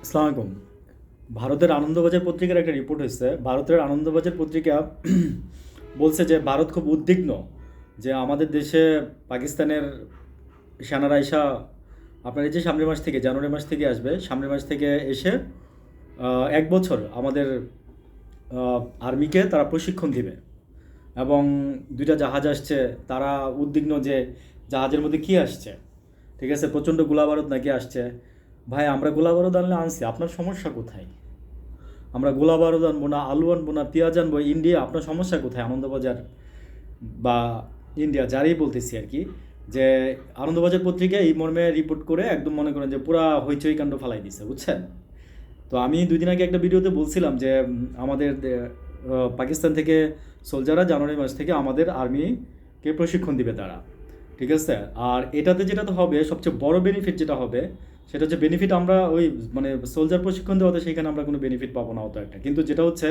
আসসালামু আলাইকুম। ভারতের আনন্দবাজার পত্রিকার একটা রিপোর্ট হয়েছে। ভারতের আনন্দবাজার পত্রিকা বলছে যে ভারত খুব উদ্বিগ্ন যে আমাদের দেশে পাকিস্তানের সেনারা আইসা আপনার এই যে সামনের মাস থেকে জানুয়ারি মাস থেকে আসবে, সামনের মাস থেকে এসে 1 বছর আমাদের আর্মিকে তারা প্রশিক্ষণ দিবে এবং 2টা জাহাজ আসছে। তারা উদ্বিগ্ন যে জাহাজের মধ্যে কী আসছে, ঠিক আছে, প্রচণ্ড গোলাবারুদ নাকি আসছে। ভাই, আমরা গোলাবারুদ আনলে আনছি, আপনার সমস্যা কোথায়? আমরা গোলা বারুদ আনবো না, আলু আনবো না, পেঁয়াজ আনবো, ইন্ডিয়া, আপনার সমস্যা কোথায়? আনন্দবাজার বা ইন্ডিয়া যারই বলতেছি আর কি, যে আনন্দবাজার পত্রিকা এই মর্মে রিপোর্ট করে একদম মনে করেন যে পুরা হইচই কাণ্ড ফালাই দিছে, বুঝছেন? তো আমি 2 দিন আগে একটা ভিডিওতে বলছিলাম যে আমাদের পাকিস্তান থেকে সোলজাররা জানুয়ারি মাস থেকে আমাদের আর্মিকে প্রশিক্ষণ দিবে তারা, ঠিক আছে। আর এটাতে যেটা তো হবে, সবচেয়ে বড় বেনিফিট যেটা হবে সেটা হচ্ছে বেনিফিট আমরা ওই মানে সোলজার প্রশিক্ষণ দেওয়াতে সেখানে আমরা কোনো বেনিফিট পাবো না অত একটা, কিন্তু যেটা হচ্ছে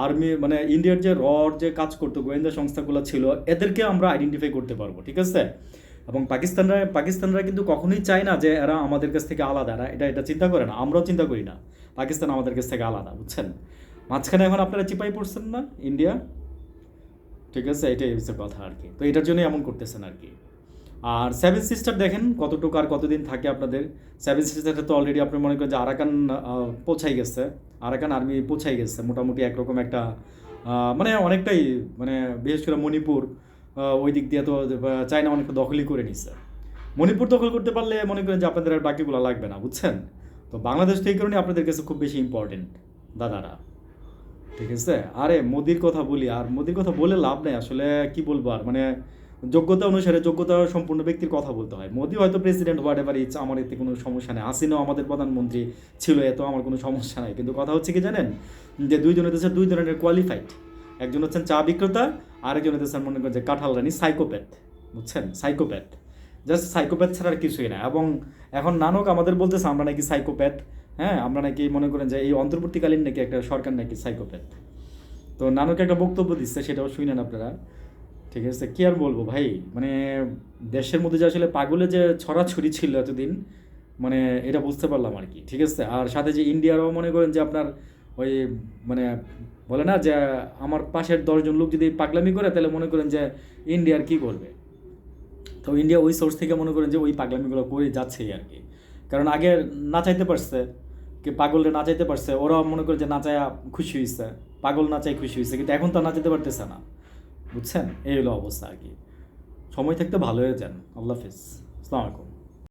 আর্মি মানে ইন্ডিয়ার যে যে কাজ করতো গোয়েন্দা সংস্থাগুলো ছিল এদেরকে আমরা আইডেন্টিফাই করতে পারবো, ঠিক আছে। এবং পাকিস্তানরা কিন্তু কখনোই চায় না যে এরা আমাদের কাছ থেকে আলাদা, এরা এটা এটা চিন্তা করে না, আমরাও চিন্তা করি না পাকিস্তান আমাদের কাছ থেকে আলাদা, বুঝছেন। মাঝখানে এখন আপনারা চিপাই পড়ছেন না ইন্ডিয়া, ঠিক আছে, এটাই হচ্ছে কথা আর কি। তো এটার জন্যই এমন করতেছেন আর কি। আর সেভেন সিস্টার দেখেন কতটুকু আর কতদিন থাকে আপনাদের। সেভেন সিস্টারে তো অলরেডি আপনি মনে করেন যে আরাকান পৌঁছাই গেছে, আরাকান আর্মি পৌঁছাই গেছে মোটামুটি একরকম একটা মানে অনেকটাই, মানে বিশেষ করে মণিপুর ওই দিক দিয়ে তো চায়না অনেকটা দখলই করে নিছে। মণিপুর দখল করতে পারলে মনে করেন যে আপনাদের আর বাকিগুলো লাগবে না, বুঝছেন। তো বাংলাদেশ তো এই কারণে আপনাদের কাছে খুব বেশি ইম্পর্টেন্ট দাদারা, ঠিক আছে। আরে মোদির কথা বলি, আর মোদির কথা বলে লাভ নেই আসলে, কি বলবো আর, মানে যোগ্যতা অনুসারে যোগ্যতা সম্পূর্ণ ব্যক্তির কথা বলতে হয়। মোদি হয়তো প্রেসিডেন্ট হোয়াট এভার ইচ্ছা, আমার এতে কোনো সমস্যা নেই। হাসিনাও আমাদের প্রধানমন্ত্রী ছিল, এত আমার কোনো সমস্যা নাই। কিন্তু কথা হচ্ছে কি জানেন, যে দুইজন হচ্ছে দুই ধরনের কোয়ালিফাইড। একজন হচ্ছেন চা বিক্রেতা, আরেকজন হচ্ছেন মনে করেন যে কাঁঠাল রানী, সাইকোপ্যাথ, বুঝছেন, সাইকোপ্যাথ। জাস্ট সাইকোপ্যাথ ছাড়া আর কিছুই না। এবং এখন নানক আমাদের বলতেছে আমরা নাকি সাইকোপ্যাথ। হ্যাঁ, আমরা নাকি মনে করেন যে এই অন্তর্বর্তীকালীন নাকি একটা সরকার নাকি সাইকোপ্যাথ। তো নানক একটা বক্তব্য দিচ্ছে, সেটাও শুনেন আপনারা, ঠিক আছে। কি আর বলবো ভাই, মানে দেশের মধ্যে যে আসলে পাগলে যে ছড়াছড়ি ছিল এতদিন, মানে এটা বুঝতে পারলাম আর কি, ঠিক আছে। আর সাথে যে ইন্ডিয়ারও মনে করেন যে আপনার ওই মানে বলে না যে আমার পাশের 10জন লোক যদি পাগলামি করে তাহলে মনে করেন যে ইন্ডিয়ার কি করবে। তো ইন্ডিয়া ওই সোর্স থেকে মনে করেন যে ওই পাগলামিগুলো করে যাচ্ছেই আর কি। কারণ আগে নাচাইতে পারছে, কি পাগলরে নাচাইতে পারছে, ওরা মনে করে যে নাচায়া খুশি হয়েছে, পাগল নাচাই খুশি হয়েছে, কিন্তু এখন তো আর নাচাইতে পারতেছে না, বুঝছেন। এই হলো অবস্থা আর কি। সময় থাকতে ভালো হয়ে যান। আল্লাহ হাফিজ, আসসালামু আলাইকুম।